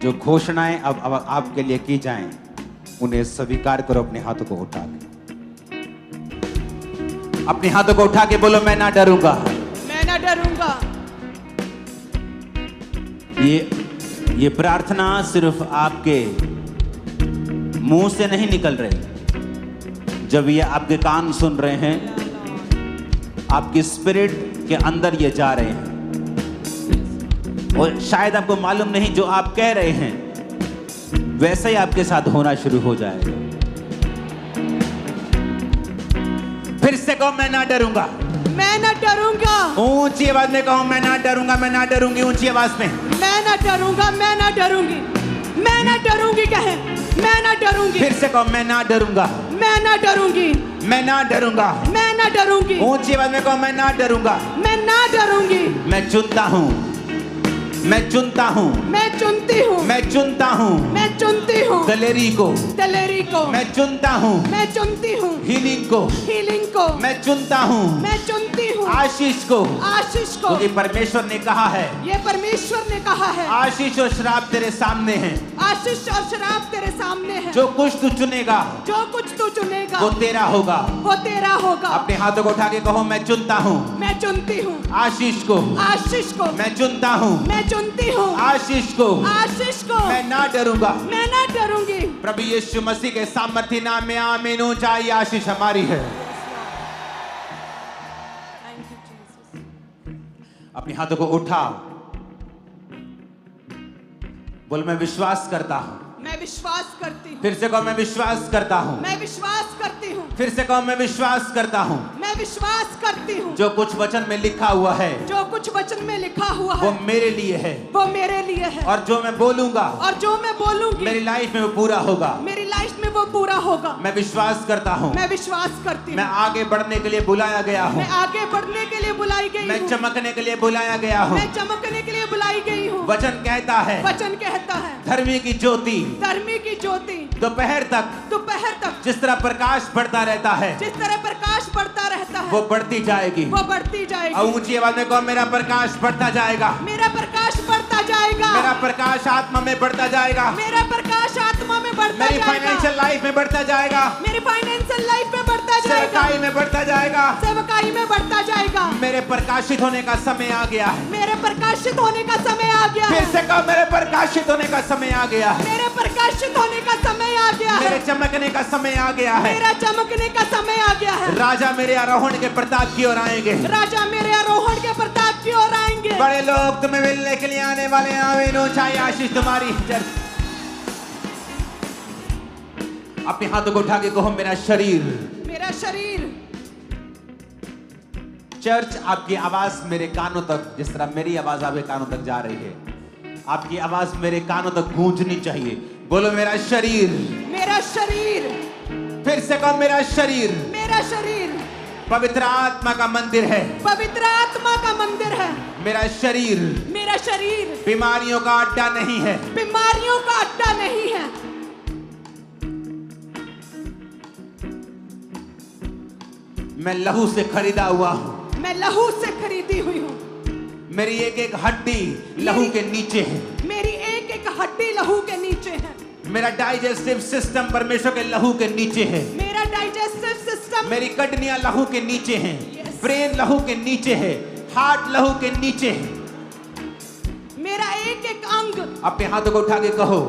जो घोषणाएं अब आपके लिए की जाएं, उन्हें स्वीकार करो। अपने हाथों को उठा के, अपने हाथों को उठा के बोलो, मैं ना डरूंगा, मैं ना डरूंगा। ये प्रार्थना सिर्फ आपके मुंह से नहीं निकल रही, जब ये आपके कान सुन रहे हैं, आपकी स्पिरिट के अंदर ये जा रहे हैं। और शायद आपको मालूम नहीं, जो आप कह रहे हैं वैसा ही आपके साथ होना शुरू हो जाएगा। फिर से कहो, मैं ना डरूंगा, मैं ना डरूंगा। ऊंची आवाज में कहो, मैं ना डरूंगा, मैं ना डरूंगी। ऊंची आवाज में, मैं ना डरूंगा, मैं ना डरूंगी, मैं ना डरूंगी। कहे, मैं ना डरूंगी। फिर से कहो, मैं ना डरूंगा, मैं ना डरूंगी, मैं ना डरूंगा, मैं ना डरूंगी। ऊंची आवाज में कहो, मैं ना डरूंगा, मैं ना डरूंगी। मैं चुनता हूं, मैं चुनता हूं, मैं चुनती हूँ, मैं चुनता हूं, मैं चुनती हूँ दलेरी को, दलेरी को। मैं चुनता हूं, मैं चुनती हूँ हीलिंग को, हीलिंग को। मैं चुनता हूं, मैं चुनती हूँ आशीष को, आशीष को। क्योंकि परमेश्वर ने कहा है, ये परमेश्वर ने कहा है, आशीष और श्राप तेरे सामने हैं। आशीष और शराब तेरे सामने है। जो कुछ तू चुनेगा, जो कुछ तू चुनेगा, वो तेरा होगा, वो तेरा होगा। अपने हाथों को उठा के कहो, मैं चुनता हूं मैं चुनती हूँ आशीष को, आशीष को। मैं चुनता हूं मैं चुनती हूँ आशीष को, आशीष को। मैं ना डरूंगा। मैं ना डरूंगी। प्रभु यीशु मसीह के सामर्थ्य नाम में आमीन। ऊंचाई आशीष हमारी है। अपने हाथों को उठाओ, बोल, मैं विश्वास करता हूं। मैं विश्वास करती हूँ। फिर से कहो, मैं विश्वास करता हूं। मैं विश्वास करती हूँ। फिर से कहो, मैं विश्वास करता हूं। मैं विश्वास करती हूँ। जो कुछ वचन में लिखा हुआ है, जो कुछ वचन में लिखा हुआ वो है, मेरे लिए है, वो मेरे लिए है। और जो मैं बोलूंगा, और जो मैं बोलूंगी, मेरी लाइफ में वो पूरा होगा। मेरी लाइफ में वो पूरा होगा। मैं विश्वास करता हूं। मैं विश्वास करती मैं हूँ। आगे बढ़ने के लिए बुलाया गया हूं। मैं आगे बढ़ने के लिए बुलाई गई मैं हूँ। चमकने के लिए बुलाया गया हूं। मैं चमकने के लिए बुलाई गई हूँ। वचन कहता है, वचन कहता है, धर्मी की ज्योति धर्मी की ज्योति दोपहर तक, दोपहर तक जिस तरह प्रकाश बढ़ता रहता है, जिस तरह प्रकाश बढ़ता रहता है, वो बढ़ती जाएगी। वो बढ़ती और जाएगी। ऊंची आवाज में कहो, मेरा प्रकाश बढ़ता जाएगा, मेरा प्रकाश बढ़ता जाएगा। मेरा प्रकाश आत्मा में बढ़ता जाएगा, मेरा प्रकाश आत्मा में बढ़ता मेरी जाएगा। फाइनेंशियल लाइफ में बढ़ता जाएगा, मेरी फाइनेंशियल लाइफ में बढ़ता जाएगा। सेवकाई में बढ़ता जाएगा। सेवकाई में बढ़ता जाएगा। मेरे प्रकाशित होने का समय आ गया है। मेरे प्रकाशित होने का समय आ गया फिर है। से कहो, मेरे प्रकाशित होने का समय आ गया है। मेरे प्रकाशित होने का समय आ गया है। मेरे चमकने का समय आ गया है। मेरा चमकने का समय आ गया है। राजा मेरे आरोहण के प्रताप की ओर आएंगे। राजा मेरे आरोहण के प्रताप की ओर आएंगे। बड़े लोग तुम्हें मिलने के लिए आने वाले हैं। आमीन। ऊंचाई आशीष तुम्हारी। अपने हाथों को उठा के कहो, मेरा शरीर, मेरा शरीर। चर्च, आपकी आवाज मेरे कानों तक, जिस तरह मेरी आवाज आपके कानों तक जा रही है, आपकी आवाज मेरे कानों तक गूंजनी चाहिए। बोलो, मेरा शरीर। मेरा शरीर। फिर से कहो, मेरा शरीर मेरा शरीर पवित्र आत्मा का मंदिर है। पवित्र आत्मा का मंदिर है। मेरा शरीर मेरा शरीर बीमारियों का अड्डा नहीं है। बीमारियों का अड्डा नहीं है। मैं लहू से खरीदा हुआ हूं। मैं लहू से खरीदी हुई हूँ। मेरी एक एक हड्डी लहू के नीचे है। मेरी एक एक हड्डी लहू के नीचे है। मेरा डाइजेस्टिव सिस्टम परमेश्वर के लहू के नीचे है। मेरा डाइजेस्टिव सिस्टम, मेरी किडनियां लहू के नीचे हैं। Yes. ब्रेन लहू के नीचे है। हार्ट लहू के नीचे है। मेरा एक एक अंग। अपने हाथों को उठा के कहो,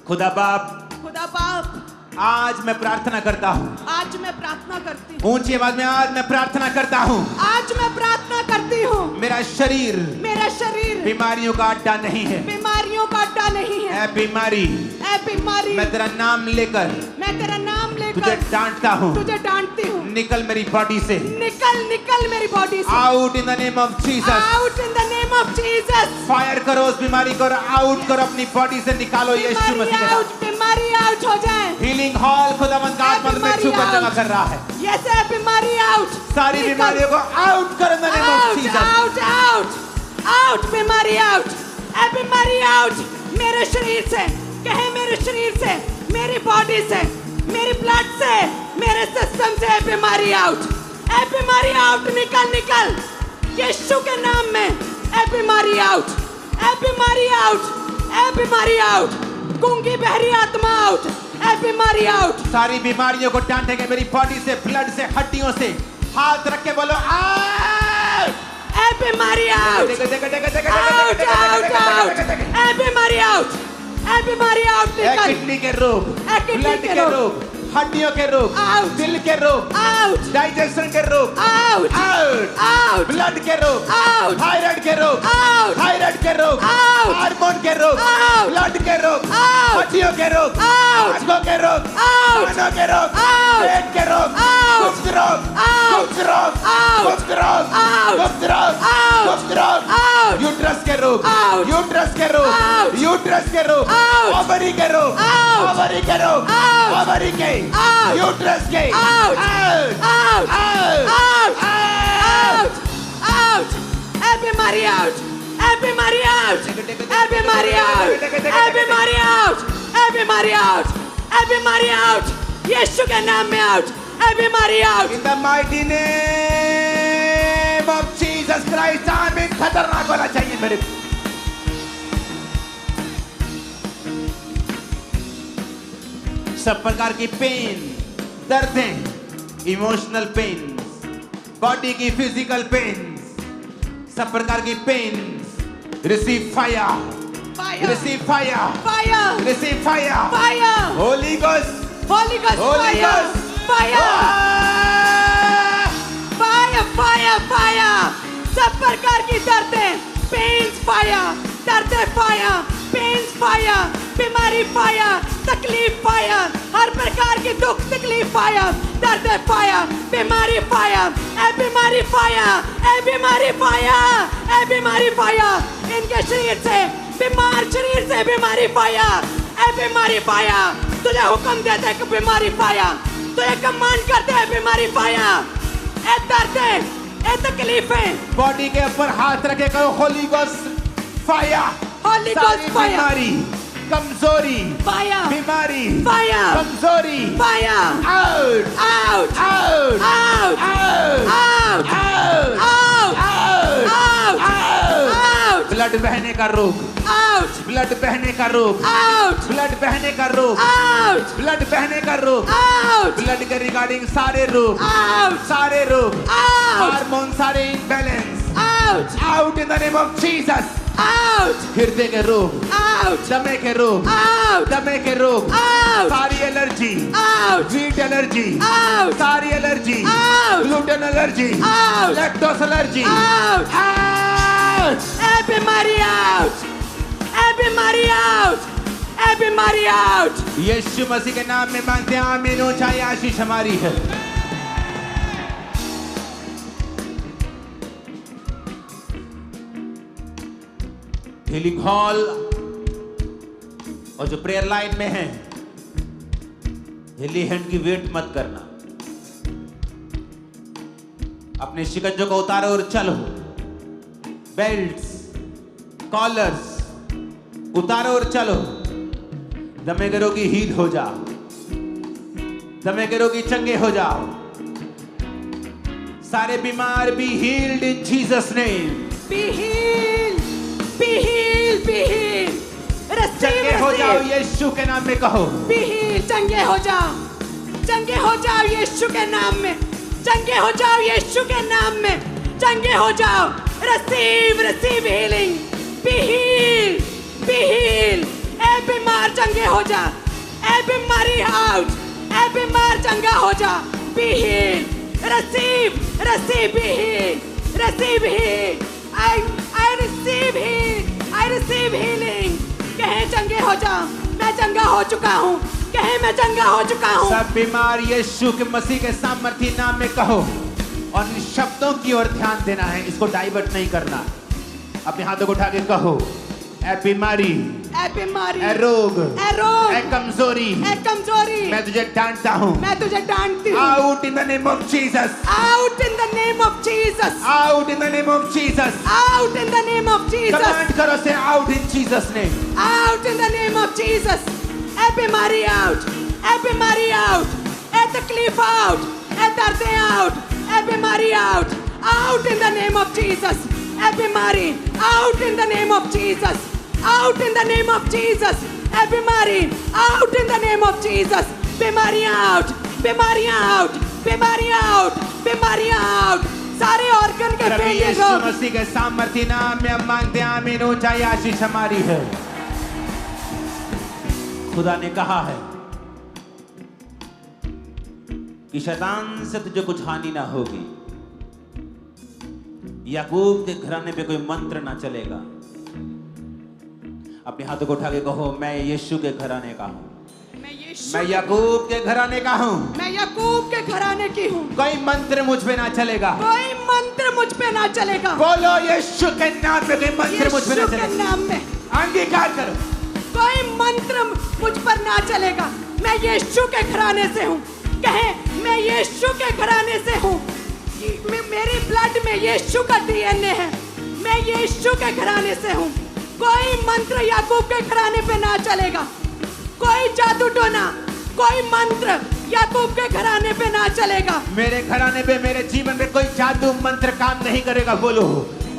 खुदा बाप, खुदा बाप, आज मैं प्रार्थना करता हूँ। आज मैं प्रार्थना करती हूँ। ऊंची आवाज में, आज मैं प्रार्थना करता हूँ। आज मैं प्रार्थना करती हूँ। मेरा शरीर मेरा शरीर बीमारियों का अड्डा नहीं है। बीमारियों का अड्डा नहीं है। ऐ बीमारी, ऐ बीमारी, मैं तेरा नाम लेकर मैं तेरा नाम तुझे लेकर डांटता हूँ। तुझे डांटती हूँ। निकल मेरी बॉडी से। निकल निकल मेरी बॉडी से। Out in the name of Jesus. Out in the name of Jesus. Fire करो उस बीमारी को, आउट करो अपनी बॉडी से, निकालो यीशु मसीह के नाम। बीमारी आउट हो जाए। हीलिंग हॉल खुदावंद का आत्मा में छूकर जमा कर रहा है। यस, बीमारी आउट। सारी बीमारियों को आउट करो in the name of Jesus. Out out out, बीमारी आउट। ए बीमारी आउट मेरे शरीर से। कहे मेरे शरीर से, मेरी बॉडी से, मेरी ब्लड से, मेरे सिस्टम से बीमारी आउट। ए बीमारी आउट, निकल निकल यीशु के नाम में। ए बीमारी आउट, ए बीमारी आउट, ए बीमारी आउट, गूंगी बहरी आत्मा आउट, ए बीमारी आउट। सारी बीमारियों को डांटेंगे मेरी बॉडी से, ब्लड से, हड्डियों से। हाथ रख के बोलो आउट, ए बीमारी आउट, आउट आउट आउट, ए बीमारी आउट, ए बीमारी आउट। निकल। किडनी के रोग, ब्लड के रोग, हड्डियों के रोग, आउट, दिल के रोग, आउट, डाइजेशन के रोग, आउट, आउट, आउट, ब्लड के रोग, आउट, थायराइड के रोग, आउट, थायराइड के रोग, आउट, हार्मोन के रोग, आउट, ब्लड के रोग, आउट, हड्डियों के रोग, आउट, आंखों के रोग, आउट, कानों के रोग, आउट, पेट के रोग, आउट, कुष्ठ रोग, आउट, कुष्ठ रोग, आउट, कुष्ठ रोग, आउट, कुष्ठ रोग, आउट, कुष्ठ रोग, आउट, यूट्रस के रोग, आउट, यूट्रस के रोग, आउट, यूट्रस के रोग, आउट, ओवरी के रोग, आउट, ओवरी के रोग, आउट, ओवरी के, आउट, यूट्रस के, out, out, out, out, out, out, out, ए बीमारी आउट, ए बीमारी आउट, ए बीमारी आउट, ए बीमारी आउट, ए बीमारी आउट, ए बीमारी आउट, यीशु के नाम में आउट, ए बीमारी out. In the mighty name of Jesus Christ, आमीन। खतरनाक वाला चाहिए मेरे। सब प्रकार की पेन, दर्दें, इमोशनल पेन, बॉडी की फिजिकल पेन, सब प्रकार की pain, receive fire, Fire, receive fire, fire, receive fire, fire, Holy Ghost, Holy Ghost, Holy fire, Ghost, fire, fire, fire, fire, सब प्रकार की दर्दें, पेन्स फायर, दर्दें फायर, पेन्स फायर, बीमारी फायर, तकलीफ फायर, हर प्रकार की दुख तकलीफ फायर, दर्दें फायर, बीमारी फायर, ए बीमारी फायर, ए बीमारी फायर, ए बीमारी फायर, इनके शरीर से बीमार शरीर से बीमारी फायर, ए बीमारी फायर, तुझे हुक्म देते कि बीमारी फायर, तुझे कमांड करते हैं बीमारी फायर, ए दर्दें, ए तकलीफें, बॉडी के ऊपर हाथ रखे करो होली गोस्ट फायर, Holy सारी Ghost fire, बीमारी, कमजोरी, fire, बीमारी, fire, कमजोरी, fire, out, out, out, out, out, out, out, out, out, out, out, out, blood बहने का रोग, out, ब्लड बहने का रोग, out, ब्लड बहने का रोग, out, ब्लड बहने का रोग, out, ब्लड के रिगार्डिंग सारे रोग, out, सारे रोग, out, हार्मोन सारे imbalance, out, out in the name of Jesus. out, हृदय के रोग, out, दमे के रोग, out, दमे के रोग, out, सारी allergy, out, wheat allergy, out, सारी allergy, out, gluten allergy, out, lactose allergy, out, out, ए बीमारी out, ए बीमारी out, ए बीमारी out, यीशु मसीह के नाम में मांगते हैं आमीन। ऊंचाई आशीष हमारी है। हीलिंग हॉल और जो प्रेयर लाइन में है, हिली हैंड की वेट मत करना, अपने शिकंजों को उतारो और चलो। बेल्ट्स, कॉलर्स उतारो और चलो। दमे के रोगी हील हो जाओ, दमे के रोगी चंगे हो जाओ, सारे बीमार be healed in Jesus name. be healed, be healed, be healed, receive, चंगे हो जाओ receive, यीशु के नाम में कहो। be healed, चंगे हो जाओ, चंगे हो जाओ यीशु के नाम में, चंगे हो जाओ यीशु के नाम में, चंगे हो जाओ। receive, receive healing, be healed, be healed, ए बीमार चंगे हो जा, ए बीमारी out, ए बीमार चंगा हो जा, be healed, receive, receive, be healed, receive healed, I receive heal, I receive healing, कहे चंगे हो जा, मैं चंगा हो चुका हूँ, कहे मैं चंगा हो चुका हूँ। सब बीमार यीशु के मसीह के सामर्थी नाम में कहो और इन शब्दों की ओर ध्यान देना है, इसको डाइवर्ट नहीं करना। अपने हाथों को उठा के कहो, ए बीमारी, ए बीमारी, ए रोग, ए रोग, ए कमजोरी, ए कमजोरी, मैं तुझे डांटता हूँ। मैं तुझे डांटती हूँ। Out in the name of Jesus, Out in the name of Jesus, out in the name of Jesus. out in the name of Jesus, command करो से out in Jesus name. out in the name of Jesus, ए बीमारी out, ए बीमारी out, ए तकलीफ out, ए दर्दें out, ए बीमारी out in the name of Jesus, ए बीमारी out in the name of Jesus, out in the name of Jesus. ए बीमारी out in the name of Jesus. बीमारियां out, बीमारियां out, बीमारियां out, बीमारियां out. सारे organ के प्रभु failure यीशु हो। मसीह के सामर्थ्य नाम में हम मांगते हैं, आमीन। ऊंचाई आशीष हमारी है। खुदा ने कहा है कि शैतान से तुझे कुछ हानि ना होगी। याकूब के घराने पे कोई मंत्र ना चलेगा। अपने हाथों को उठा के कहो, मैं यीशु के घराने का हूं। मैं याकूब के घराने का हूं। मैं याकूब के घराने की हूं। कोई मंत्र मुझ पे ना चलेगा। कोई मंत्र मुझ पे ना चलेगा। बोलो यीशु के नाम पे कोई मंत्र मुझ पे ना यीशु के चलेगा। नाम में अंगीकार करो। कोई मंत्र मुझ पर ना चलेगा। मैं यीशु के घराने से हूँ। कहे, मैं यीशु के घराने से हूँ। मेरी ब्लड में यीशु का डीएनए है। मैं यीशु के घराने से हूँ। कोई मंत्र याकूब के घराने पे ना चलेगा। कोई जादू टोना, कोई मंत्र याकूब के घराने पे ना चलेगा। मेरे घराने पे, मेरे जीवन में कोई जादू मंत्र काम नहीं करेगा। बोलो।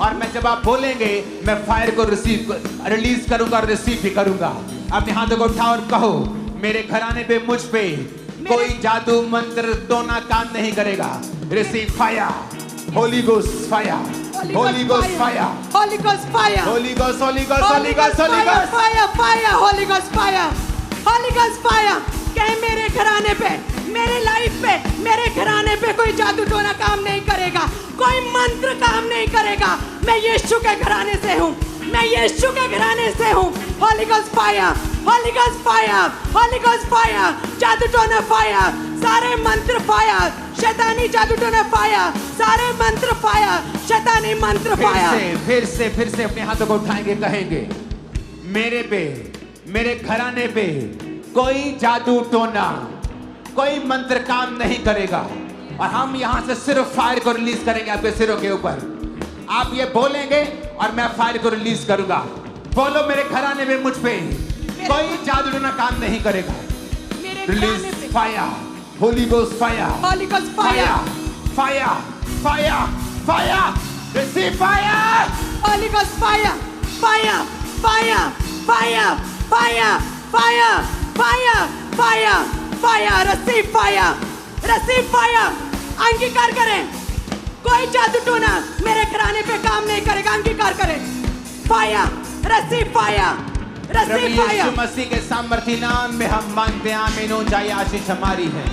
और मैं जब आप बोलेंगे, मैं फायर को रिलीज करूंगा और रिसीव भी करूंगा। अपने हाथों को उठाओ और कहो, मेरे घराने पे, मुझ पे कोई जादू मंत्र टोना काम नहीं करेगा। Receive fire, Holi ghost fire, Holi ghost fire, Holi ghost fire, Holi ghost, Holi ghost, Holi ghost, Holi ghost fire, fire, Holi ghost fire, Holi ghost fire. कहे, मेरे घराने पे, मेरे लाइफ पे, मेरे घराने पे कोई जादू टोना काम नहीं करेगा। कोई मंत्र काम नहीं करेगा। मैं यीशु के घराने से हूँ। मैं यीशु के घराने से हूँ। Holi ghost fire, Holi ghost fire, Holi ghost fire, जादू टोना फायर, सारे मंत्र फायर, शैतानी जादू टोना फायर, सारे मंत्र फायर, शैतानी मंत्र फायर। फिर से अपने हाथों को उठाएंगे, कहेंगे, मेरे पे, मेरे घराने पे कोई जादू टोना, कोई मंत्र काम नहीं करेगा। और हम यहां से सिर्फ फायर को रिलीज करेंगे आपके सिरों के ऊपर। आप ये बोलेंगे और मैं फायर को रिलीज करूंगा। बोलो, मेरे घराने में, मुझ पे कोई जादू टोना काम नहीं करेगा। Release fire, Holi ghost fire, Holi ghost fire, fire, fire, fire, receive fire, Holi ghost fire, fire, fire, fire, fire, fire, fire, fire, fire, receive fire, receive fire. अंगीकार करें, कोई जादू टोना मेरे घराने पे काम नहीं करेगा। अंगीकार करें, fire, receive fire, receive fire. यीशु मसीह के सामर्थ्य नाम में हम मांगते हैं, आमीन। ऊंचाई आशीष हमारी है।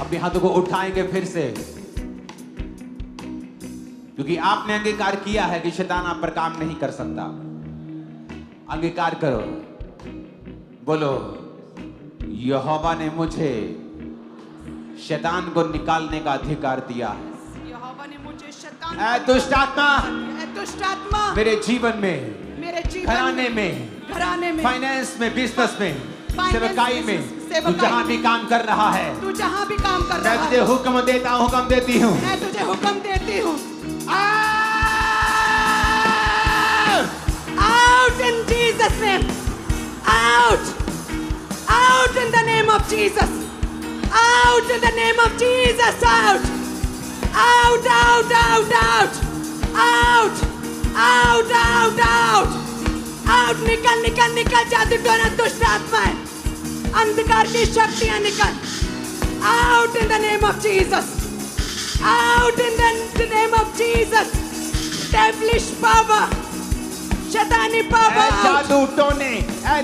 अपने हाथों को उठाएंगे फिर से, क्योंकि आपने अंगीकार किया है कि शैतान आप पर काम नहीं कर सकता। अंगीकार करो, बोलो, यहोवा ने मुझे शैतान को निकालने का अधिकार दिया है। यहोवा ने मुझे शैतान, ऐ दुष्ट आत्मा, दुष्ट आत्मा, मेरे जीवन में, मेरे जीवन घराने में, घराने में, फाइनेंस में, बिजनेस में, फाइनेंस सेवकाई में, सेवकाई तू जहां भी काम कर रहा है, तू जहां भी काम कर रहा मैं है, तुझे हुक्म देता हूं, हुक्म देती हूं, मैं तुझे हुक्म देती हूं। Out in Jesus' name. Out. Out in the name of Jesus. Out in the name of Jesus. Out. Out, out, out, out. Out. Out, out, out. Out. निकल, निकल, निकल, जादू टोना दुष्ट आत्माएं, अंधकार की शक्तियां निकल। Out in the name of Jesus. Out in the name of Jesus. Devilish power. शैतानी पापा, जादू टोने,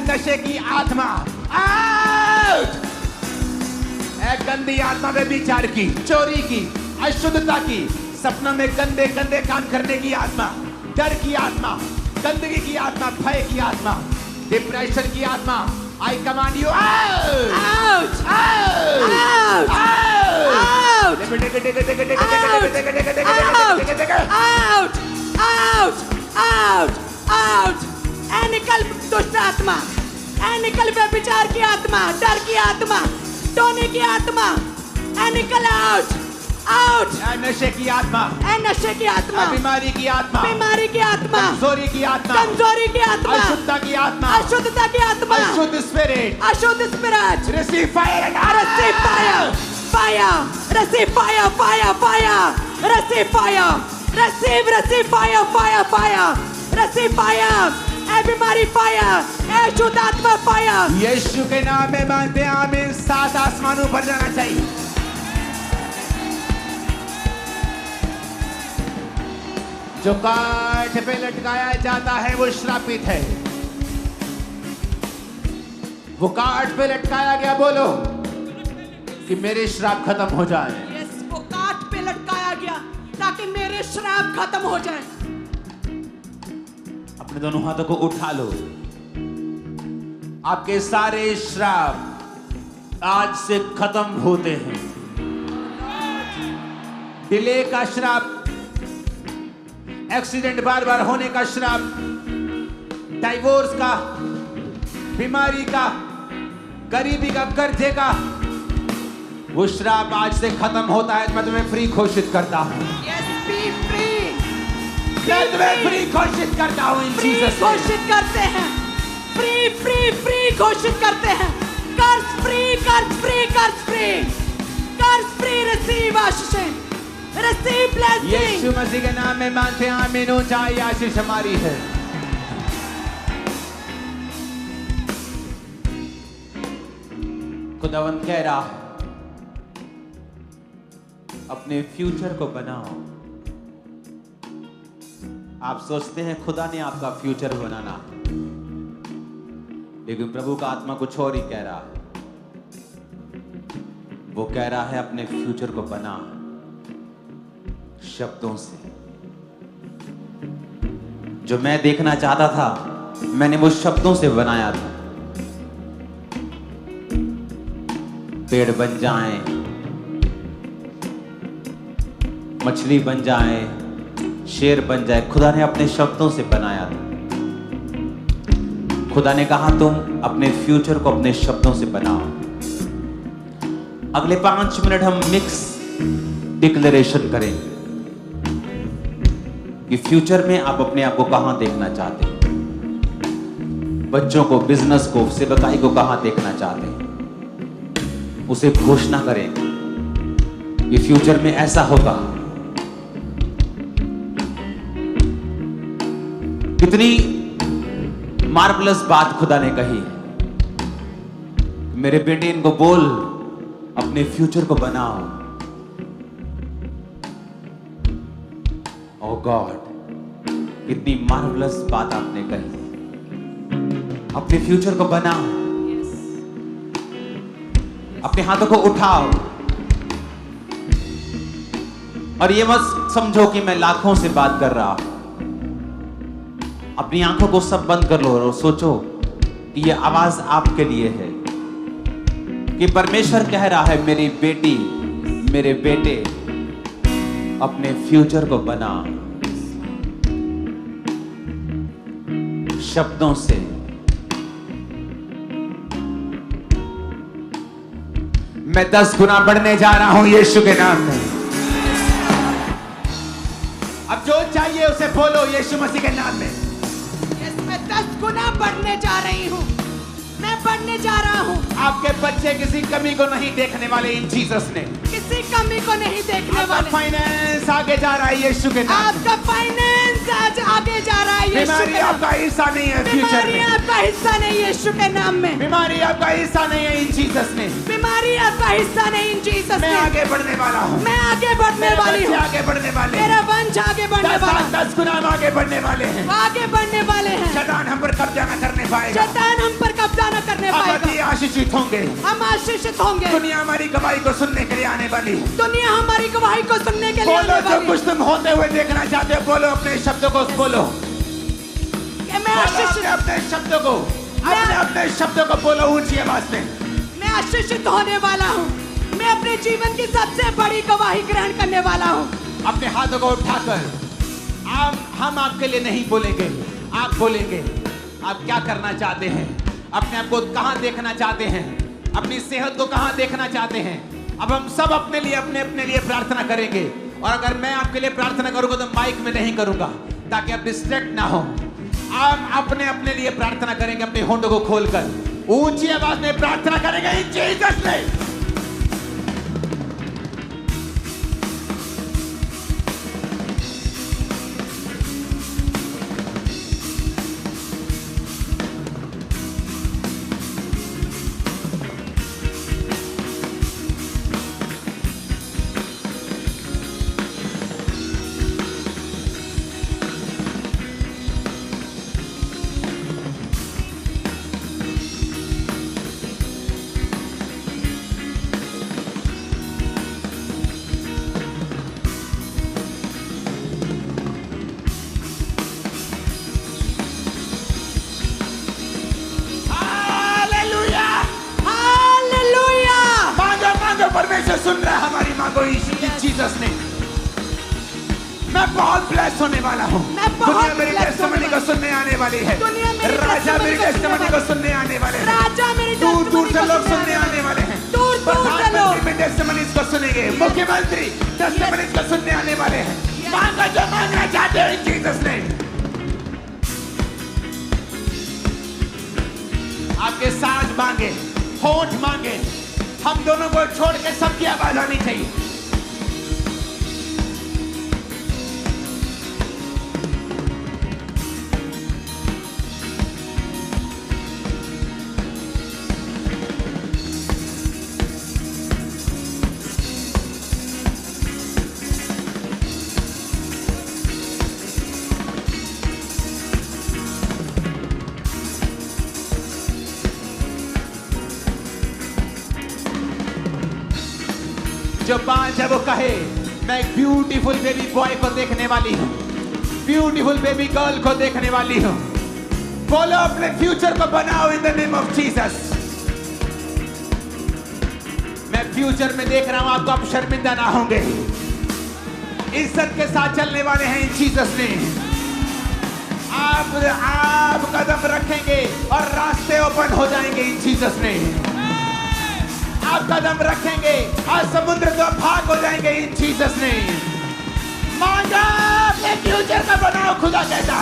नशे की आत्मा, आउट! गंदी आत्मा में विचार की, चोरी की, अशुद्धता की, सपनों में गंदे गंदे काम करने की आत्मा, डर की आत्मा, गंदगी की आत्मा, भय की आत्मा, डिप्रेशन की आत्मा, I command you out! Out! Out! Out! Out! Out! Out! ऐ निकल दुष्ट आत्मा, ऐ निकल व्यभिचार की आत्मा, डर की आत्मा, टोने की आत्मा, ऐ निकल आउट! आउट! नशे की आत्मा, ऐ नशे की आत्मा, बीमारी की आत्मा, बीमारी की आत्मा, कमजोरी की आत्मा, कमजोरी की आत्मा, अशुद्धता की आत्मा, अशुद्धता की आत्मा, अशुद्ध स्पिरिट, अशुद्ध spirit, receive fire, receive fire, fire, receive fire, fire, fire, receive fire, receive fire, fire, fire, receive fire, ए बीमारी फायर, ए शुद्ध आत्मा फायर। यीशु के नाम में मांगते हैं आमीन। 7 आसमानों पर जाना चाहिए। जो काठ पे लटकाया जाता है वो श्रापित है। वो काठ पे लटकाया गया, बोलो कि मेरे श्राप खत्म हो जाए। यस, वो काठ पे लटकाया गया ताकि मेरे श्राप खत्म हो जाए। अपने दोनों हाथों को उठा लो। आपके सारे श्राप आज से खत्म होते हैं। डिले का श्राप, एक्सीडेंट बार बार होने का श्राप, डाइवोर्स का, बीमारी का, गरीबी का, कर्जे का, वो श्राप आज से खत्म होता है। मैं तुम्हें फ्री घोषित करता हूं। Yes, B free. मैं तुम्हें फ्री घोषित करता हूं। इन फ्री जीसस घोषित करते हैं। फ्री फ्री फ्री घोषित करते हैं। कर्ज फ्री, कर्ज फ्री, कर्ज फ्री, कर्ज फ्री। रिसीव आशीष, रिसीव ब्लेसिंग। यीशु मसीह के नाम में मानते हैं आमीन। ऊंचाई आशीष हमारी है। खुदावंद कह रहा है अपने फ्यूचर को बनाओ। आप सोचते हैं खुदा ने आपका फ्यूचर बनाना, लेकिन प्रभु का आत्मा कुछ और ही कह रहा है। वो कह रहा है अपने फ्यूचर को बना शब्दों से। जो मैं देखना चाहता था मैंने वो शब्दों से बनाया था। पेड़ बन जाएं, मछली बन जाए, शेर बन जाए, खुदा ने अपने शब्दों से बनाया था। खुदा ने कहा तुम अपने फ्यूचर को अपने शब्दों से बनाओ। अगले 5 मिनट हम मिक्स डिक्लेरेशन करेंगे कि फ्यूचर में आप अपने आप को कहां देखना चाहते हैं। बच्चों को, बिजनेस को, सेवकाई को कहां देखना चाहते हैं, उसे घोषणा करें कि फ्यूचर में ऐसा होगा। कितनी मार्वलस बात खुदा ने कही। मेरे बेटे इनको बोल अपने फ्यूचर को बनाओ। ओह गॉड, कितनी मार्वलस बात आपने कही। अपने फ्यूचर को बनाओ। अपने हाथों को उठाओ और ये मत समझो कि मैं लाखों से बात कर रहा हूं। अपनी आंखों को सब बंद कर लो और सोचो कि ये आवाज आपके लिए है कि परमेश्वर कह रहा है मेरी बेटी, मेरे बेटे, अपने फ्यूचर को बना शब्दों से। मैं 10 गुना बढ़ने जा रहा हूं यीशु के नाम में। अब जो चाहिए उसे बोलो यीशु मसीह के नाम में। मैं 10 गुना बढ़ने जा रही हूँ। मैं बढ़ने जा रहा हूँ। आपके बच्चे किसी कमी को नहीं देखने वाले इन जीसस ने। किसी कमी को नहीं देखने वाले। फाइनेंस आगे जा रहा है यीशु के नाम। आपका फाइनेंस आज आगे जा रहा है यीशु के बीमारी नाम। आपका हिस्सा नहीं है फ्यूचर बीमारी में। आपका हिस्सा नहीं यीशु के नाम में। बीमारी आपका हिस्सा नहीं है इन जीसस ने। बीमारी आपका हिस्सा नहीं इन जीसस मैं ने। आगे बढ़ने वाला हूँ। मैं आगे बढ़ने वाली हूँ। आगे बढ़ने वाले। मेरा वंश आगे बढ़ने वाला है। 10 गुना हम आगे बढ़ने वाले हैं। आगे बढ़ने वाले हैं। शैतान हम पर कब्जा न करने पाएगा। शैतान हम पर कब्जा न करने पाएगा। आशीषित होंगे। हम आशीषित होंगे। दुनिया हमारी गवाही को सुनने के लिए आने वाली है। दुनिया हमारी गवाही को सुनने के लिए आने वाली है। जो कुछ तुम होते हुए देखना चाहते हो बोलो अपने शब्दों को बोलो। मैं आशीषित, अपने शब्दों को, अपने शब्दों को बोलो ऊंची आवाज में। मैं आशीषित होने वाला हूँ। मैं अपने जीवन की सबसे बड़ी गवाही ग्रहण करने वाला हूँ। अपने हाथों को उठाकर हम आपके लिए नहीं बोलेंगे, आप बोलेंगे। आप क्या करना चाहते हैं, अपने आप को कहां देखना चाहते हैं, अपनी सेहत को कहां देखना चाहते हैं। अब हम सब अपने लिए प्रार्थना करेंगे। और अगर मैं आपके लिए प्रार्थना करूंगा तो माइक में नहीं करूंगा ताकि आप डिस्ट्रैक्ट ना हो। आप अपने लिए प्रार्थना करेंगे, अपने होंठों को खोलकर ऊंची आवाज में प्रार्थना करेंगे इन जीसस नेम। परमेश्वर सुन रहा है हमारी माँ को जीसस ने। मैं बहुत ब्लेस्ड होने वाला हूँ। दुनिया मेरी टेस्टिमनी को सुनने आने वाली है। राजा मेरी टेस्टिमनी को सुनने आने वाले हैं। दूर दूर से लोग सुनने आने वाले हैं। प्रधानमंत्री में टेस्टिमनीज को सुनेंगे, मुख्यमंत्री टेस्टिमनीज को सुनने आने वाले हैं। मांगा जो मांगना चाहते हो जीसस ने। आपके सांस मांगे, होंठ मांगे, हम दोनों को छोड़ के सबकी आवाज आनी चाहिए। जो 5 है वो कहे मैं एक ब्यूटीफुल बेबी बॉय को देखने वाली हूँ, ब्यूटीफुल बेबी गर्ल को देखने वाली हूँ। बोलो अपने फ्यूचर को बनाओ in the name of Jesus. मैं फ्यूचर में देख रहा हूँ आपको, आप शर्मिंदा ना होंगे, इज्जत के साथ चलने वाले हैं इन जीसस ने। आप कदम रखेंगे और रास्ते ओपन हो जाएंगे इन जीसस ने। आप कदम रखेंगे और समुद्र तो भाग हो जाएंगे इन जीसस ने। मांगा अपने फ्यूचर का बनाओ, खुदा कहता।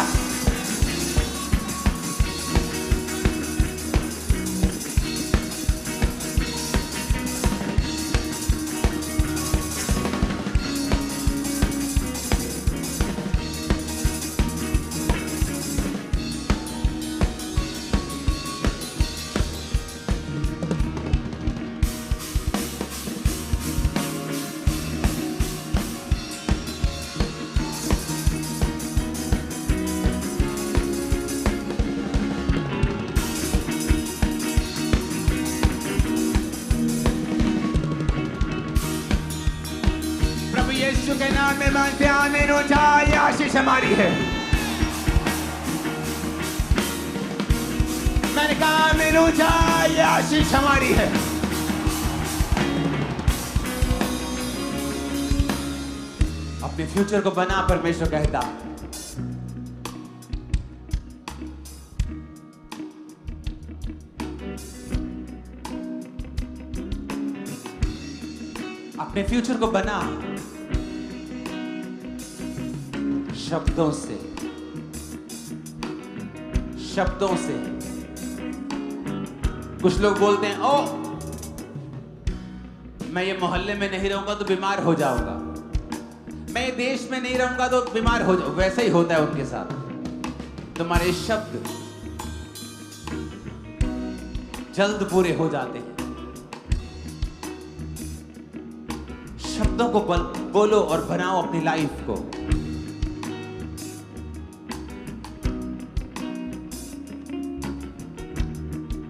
यीशु के नाम में मांगते आमीन हो जाए। आशीष हमारी है। मैंने कहा आमीन हो जाए, आशीष हमारी है। अपने फ्यूचर को बना, परमेश्वर कहता। अपने फ्यूचर को बना शब्दों से, शब्दों से। कुछ लोग बोलते हैं ओ मैं ये मोहल्ले में नहीं रहूंगा तो बीमार हो जाऊंगा, मैं ये देश में नहीं रहूंगा तो बीमार हो जाऊंगा। वैसा ही होता है उनके साथ। तुम्हारे शब्द जल्द पूरे हो जाते हैं। शब्दों को बोलो और बनाओ अपनी लाइफ को।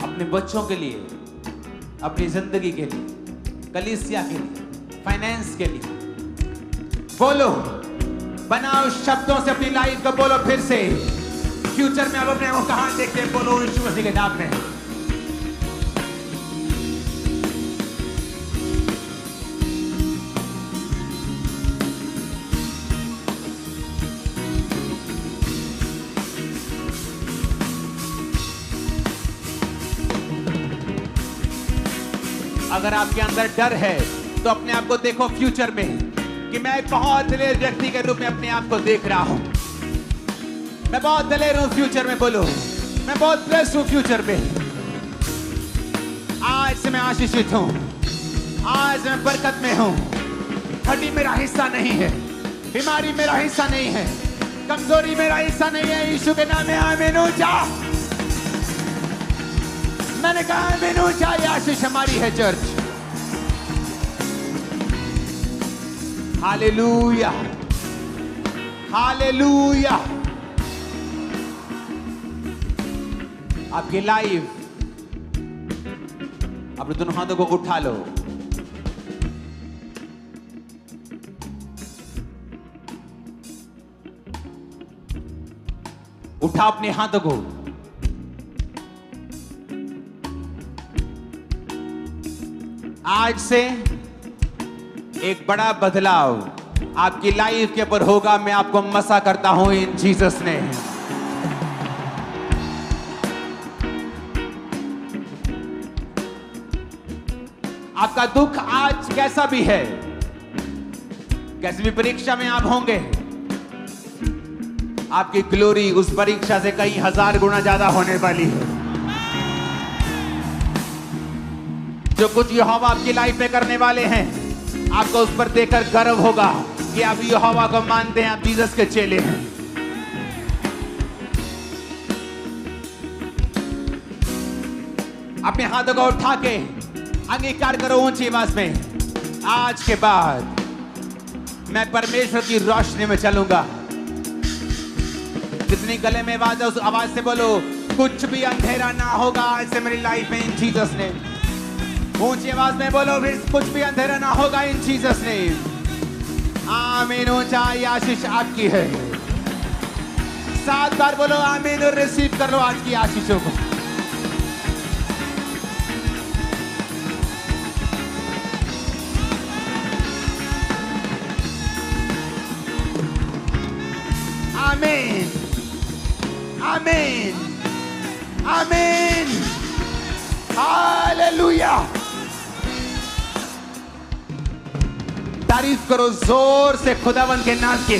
अपने बच्चों के लिए, अपनी जिंदगी के लिए, कलीसिया के लिए, फाइनेंस के लिए बोलो, बनाओ शब्दों से अपनी लाइफ को। बोलो फिर से। फ्यूचर में अब अपने को कहां देखते हैं? बोलो यीशु मसीह के नाम में। अगर आपके अंदर डर है तो अपने आप को देखो फ्यूचर में कि मैं एक बहुत दलेर व्यक्ति के रूप में अपने आप को देख रहा हूं। मैं बहुत दलेर हूं फ्यूचर में। बोलो मैं बहुत ब्लेस्ड हूं फ्यूचर में। आज से मैं आशीषित हूं, आज मैं बरकत में हूं। हड्डी मेरा हिस्सा नहीं है, बीमारी मेरा हिस्सा नहीं है, कमजोरी मेरा हिस्सा नहीं है। यीशु के नाम में आमीन हो जा। मैंने कहा आमीन हो जा। आशीष हमारी है चर्च। Hallelujah, hallelujah. आपकी लाइफ, अपने दोनों हाथों को उठा लो। उठा अपने हाथों को। आज से एक बड़ा बदलाव आपकी लाइफ के ऊपर होगा। मैं आपको मसा करता हूं इन जीसस ने। आपका दुख आज कैसा भी है, कैसी भी परीक्षा में आप होंगे, आपकी ग्लोरी उस परीक्षा से कई हजार गुना ज्यादा होने वाली है। जो कुछ यहोवा आपकी लाइफ में करने वाले हैं, आपको उस पर देखकर गर्व होगा कि आप यहोवा को मानते हैं, आप जीसस के चेले हैं। अपने हाथों को उठा के अंगीकार करो ऊंची आवाज में, आज के बाद मैं परमेश्वर की रोशनी में चलूंगा। जितनी गले में आवाज है उस आवाज से बोलो, कुछ भी अंधेरा ना होगा आज से मेरी लाइफ में, इन जीसस ने। ऊंची आवाज में बोलो फिर, कुछ भी अंधेरा ना होगा इन जीसस ने। आमीन। ऊंचाई आशीष आपकी है। 7 बार बोलो आमीन और रिसीव कर लो आज की आशीषों को। आमीन, आमीन, आमीन, हालेलुया। तारीफ करो जोर से खुदावन के नाम की।